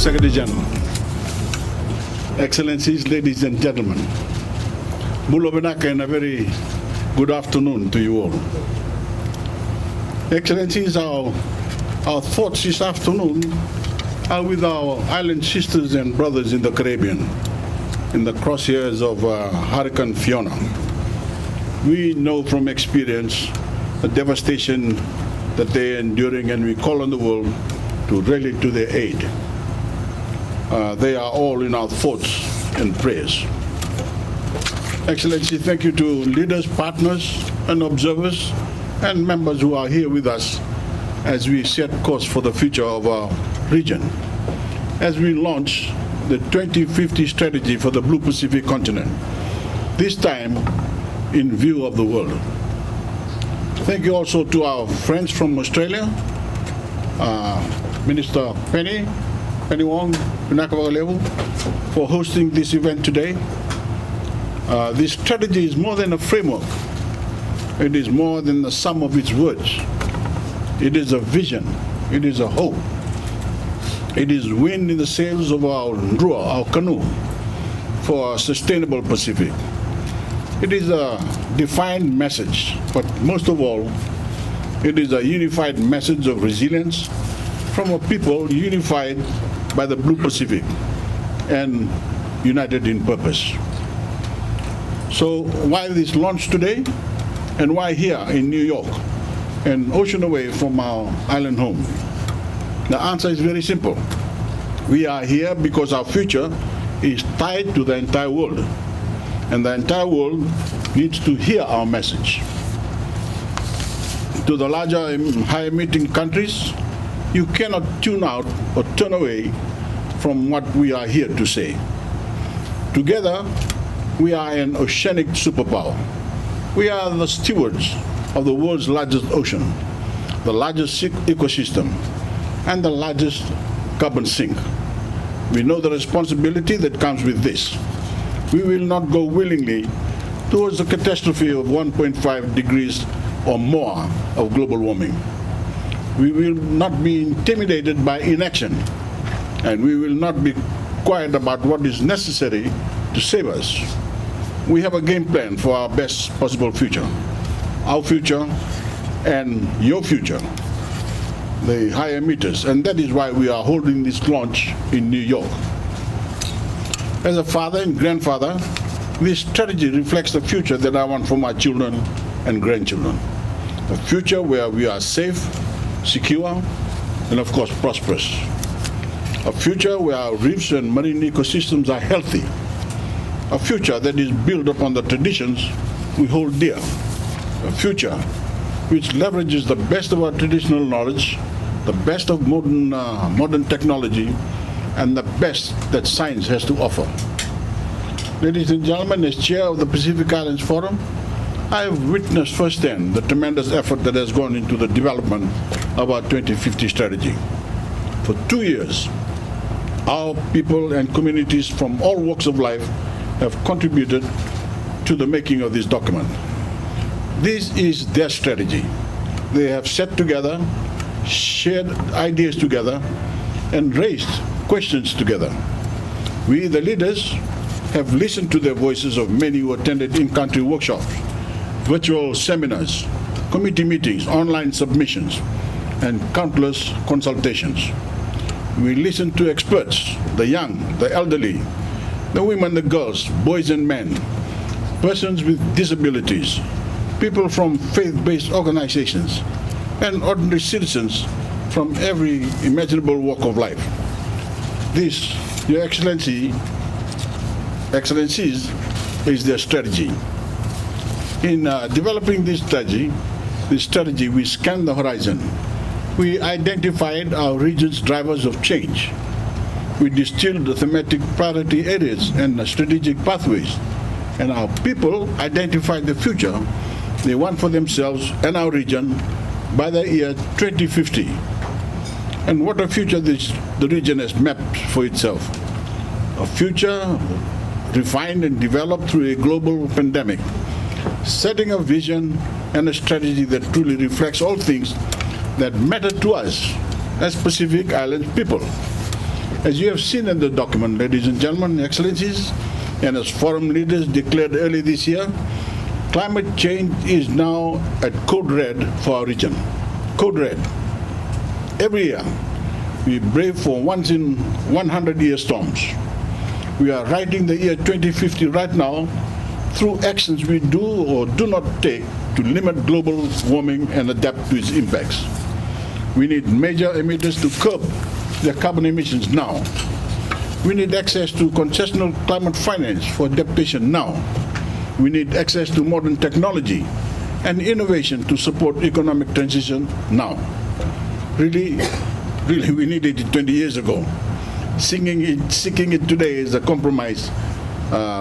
Secretary General, Excellencies, ladies and gentlemen, Bulo Benaka, and a very good afternoon to you all. Excellencies, our thoughts this afternoon are with our island sisters and brothers in the Caribbean, in the crosshairs of Hurricane Fiona. We know from experience the devastation that they're enduring, and we call on the world to rally to their aid. They are all in our thoughts and prayers. Excellency, thank you to leaders, partners, and observers, and members who are here with us as we set course for the future of our region. As we launch the 2050 strategy for the Blue Pacific continent, this time in view of the world. Thank you also to our friends from Australia, Minister Penny Wong, for hosting this event today. This strategy is more than a framework. It is more than the sum of its words. It is a vision. It is a hope. It is wind in the sails of our rua, our canoe, for a sustainable Pacific. It is a defined message, but most of all, it is a unified message of resilience from a people unified by the Blue Pacific and united in purpose. So why this launch today, and why here in New York, an ocean away from our island home? The answer is very simple. We are here because our future is tied to the entire world, and the entire world needs to hear our message. To the larger high-emitting countries, you cannot tune out or turn away from what we are here to say. Together, we are an oceanic superpower. We are the stewards of the world's largest ocean, the largest ecosystem, and the largest carbon sink. We know the responsibility that comes with this. We will not go willingly towards the catastrophe of 1.5 degrees or more of global warming. We will not be intimidated by inaction, and we will not be quiet about what is necessary to save us. We have a game plan for our best possible future, our future and your future, the high emitters, and that is why we are holding this launch in New York. As a father and grandfather, this strategy reflects the future that I want for my children and grandchildren. A future where we are safe, secure, and of course prosperous. A future where our reefs and marine ecosystems are healthy. A future that is built upon the traditions we hold dear. A future which leverages the best of our traditional knowledge, the best of modern technology, and the best that science has to offer. Ladies and gentlemen, as chair of the Pacific Islands Forum, I have witnessed firsthand the tremendous effort that has gone into the development of our 2050 strategy. For 2 years, our people and communities from all walks of life have contributed to the making of this document. This is their strategy. They have sat together, shared ideas together, and raised questions together. We, the leaders, have listened to the voices of many who attended in-country workshops, virtual seminars, committee meetings, online submissions, and countless consultations. We listened to experts, the young, the elderly, the women, the girls, boys and men, persons with disabilities, people from faith-based organizations, and ordinary citizens from every imaginable walk of life. This, Your Excellencies, is their strategy. In developing this strategy, we scanned the horizon. We identified our region's drivers of change. We distilled the thematic priority areas and the strategic pathways, and our people identified the future they want for themselves and our region by the year 2050. And what a future the region has mapped for itself. A future refined and developed through a global pandemic, setting a vision and a strategy that truly reflects all things that matter to us as Pacific Island people. As you have seen in the document, ladies and gentlemen, excellencies, and as forum leaders declared early this year, climate change is now at code red for our region. Code red. Every year, we brave for once in 100-year storms. We are writing the year 2050 right now through actions we do or do not take to limit global warming and adapt to its impacts. We need major emitters to curb their carbon emissions now. We need access to concessional climate finance for adaptation now. We need access to modern technology and innovation to support economic transition now. Really, we needed it 20 years ago. Seeking it today is a compromise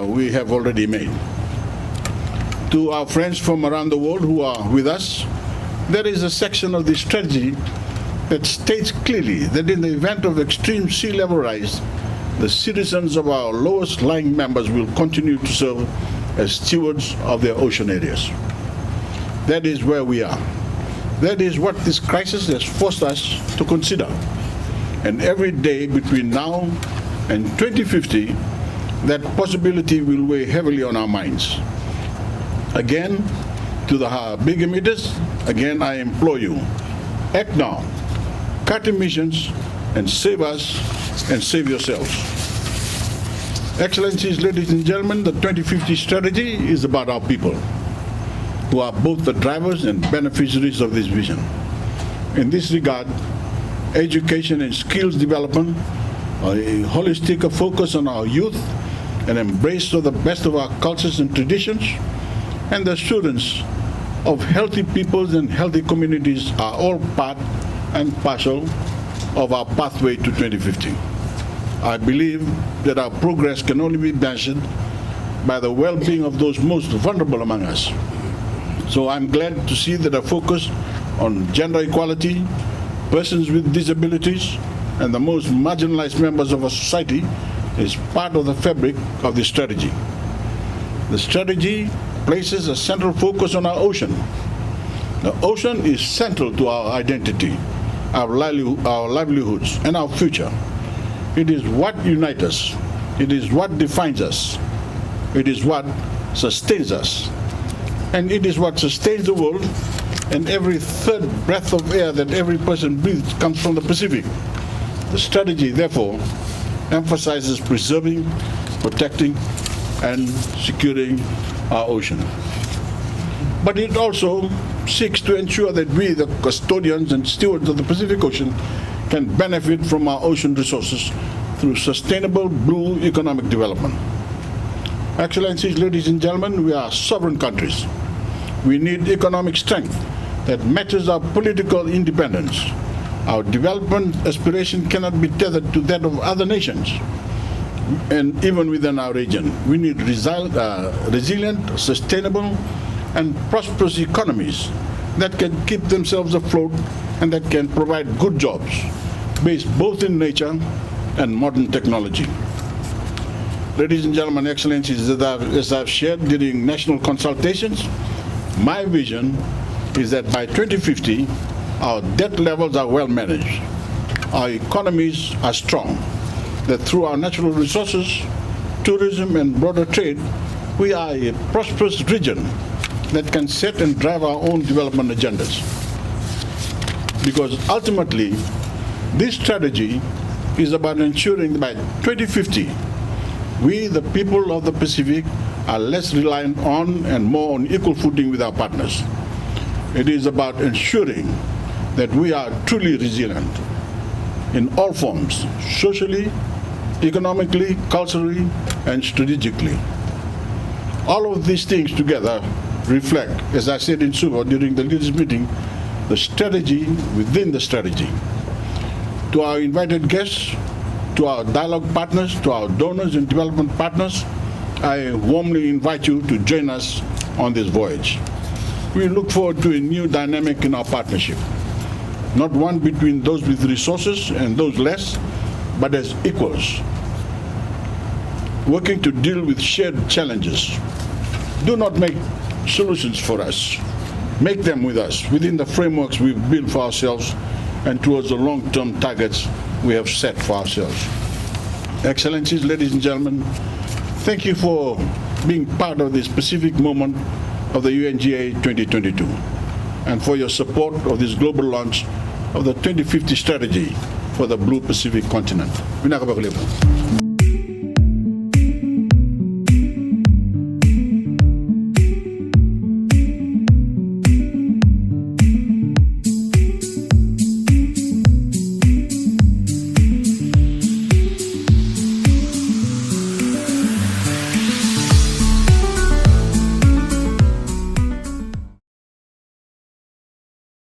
we have already made. To our friends from around the world who are with us, there is a section of the strategy that states clearly that in the event of extreme sea level rise, the citizens of our lowest lying members will continue to serve as stewards of their ocean areas. That is where we are. That is what this crisis has forced us to consider. And every day between now and 2050, that possibility will weigh heavily on our minds. Again, to the big emitters, again I implore you, act now, cut emissions, and save us and save yourselves. Excellencies, ladies and gentlemen, the 2050 strategy is about our people, who are both the drivers and beneficiaries of this vision. In this regard, education and skills development, a holistic focus on our youth, an embrace of the best of our cultures and traditions, and the assurance of healthy peoples and healthy communities are all part and parcel of our pathway to 2050. I believe that our progress can only be measured by the well-being of those most vulnerable among us. So I'm glad to see that a focus on gender equality, persons with disabilities, and the most marginalized members of our society is part of the fabric of this strategy. The strategy places a central focus on our ocean. The ocean is central to our identity, our livelihoods, and our future. It is what unites us. It is what defines us. It is what sustains us. And it is what sustains the world, and every third breath of air that every person breathes comes from the Pacific. The strategy, therefore, emphasizes preserving, protecting, and securing our ocean. But it also seeks to ensure that we, the custodians and stewards of the Pacific Ocean, can benefit from our ocean resources through sustainable blue economic development. Excellencies, ladies and gentlemen, we are sovereign countries. We need economic strength that matches our political independence. Our development aspiration cannot be tethered to that of other nations. And even within our region, we need resilient, sustainable, and prosperous economies that can keep themselves afloat and that can provide good jobs, based both in nature and modern technology. Ladies and gentlemen, excellencies, as I've shared during national consultations, my vision is that by 2050, our debt levels are well managed, our economies are strong, that through our natural resources, tourism, and broader trade, we are a prosperous region that can set and drive our own development agendas. Because ultimately, this strategy is about ensuring that by 2050, we, the people of the Pacific, are less reliant on and more on equal footing with our partners. It is about ensuring that we are truly resilient in all forms, socially, economically, culturally, and strategically. All of these things together reflect, as I said in Suva during the leaders' meeting, the strategy within the strategy. To our invited guests, to our dialogue partners, to our donors and development partners, I warmly invite you to join us on this voyage. We look forward to a new dynamic in our partnership, not one between those with resources and those less, but as equals, working to deal with shared challenges. Do not make solutions for us. Make them with us, within the frameworks we've built for ourselves and towards the long-term targets we have set for ourselves. Excellencies, ladies and gentlemen, thank you for being part of this Pacific moment of the UNGA 2022 and for your support of this global launch of the 2050 strategy for the Blue Pacific continent.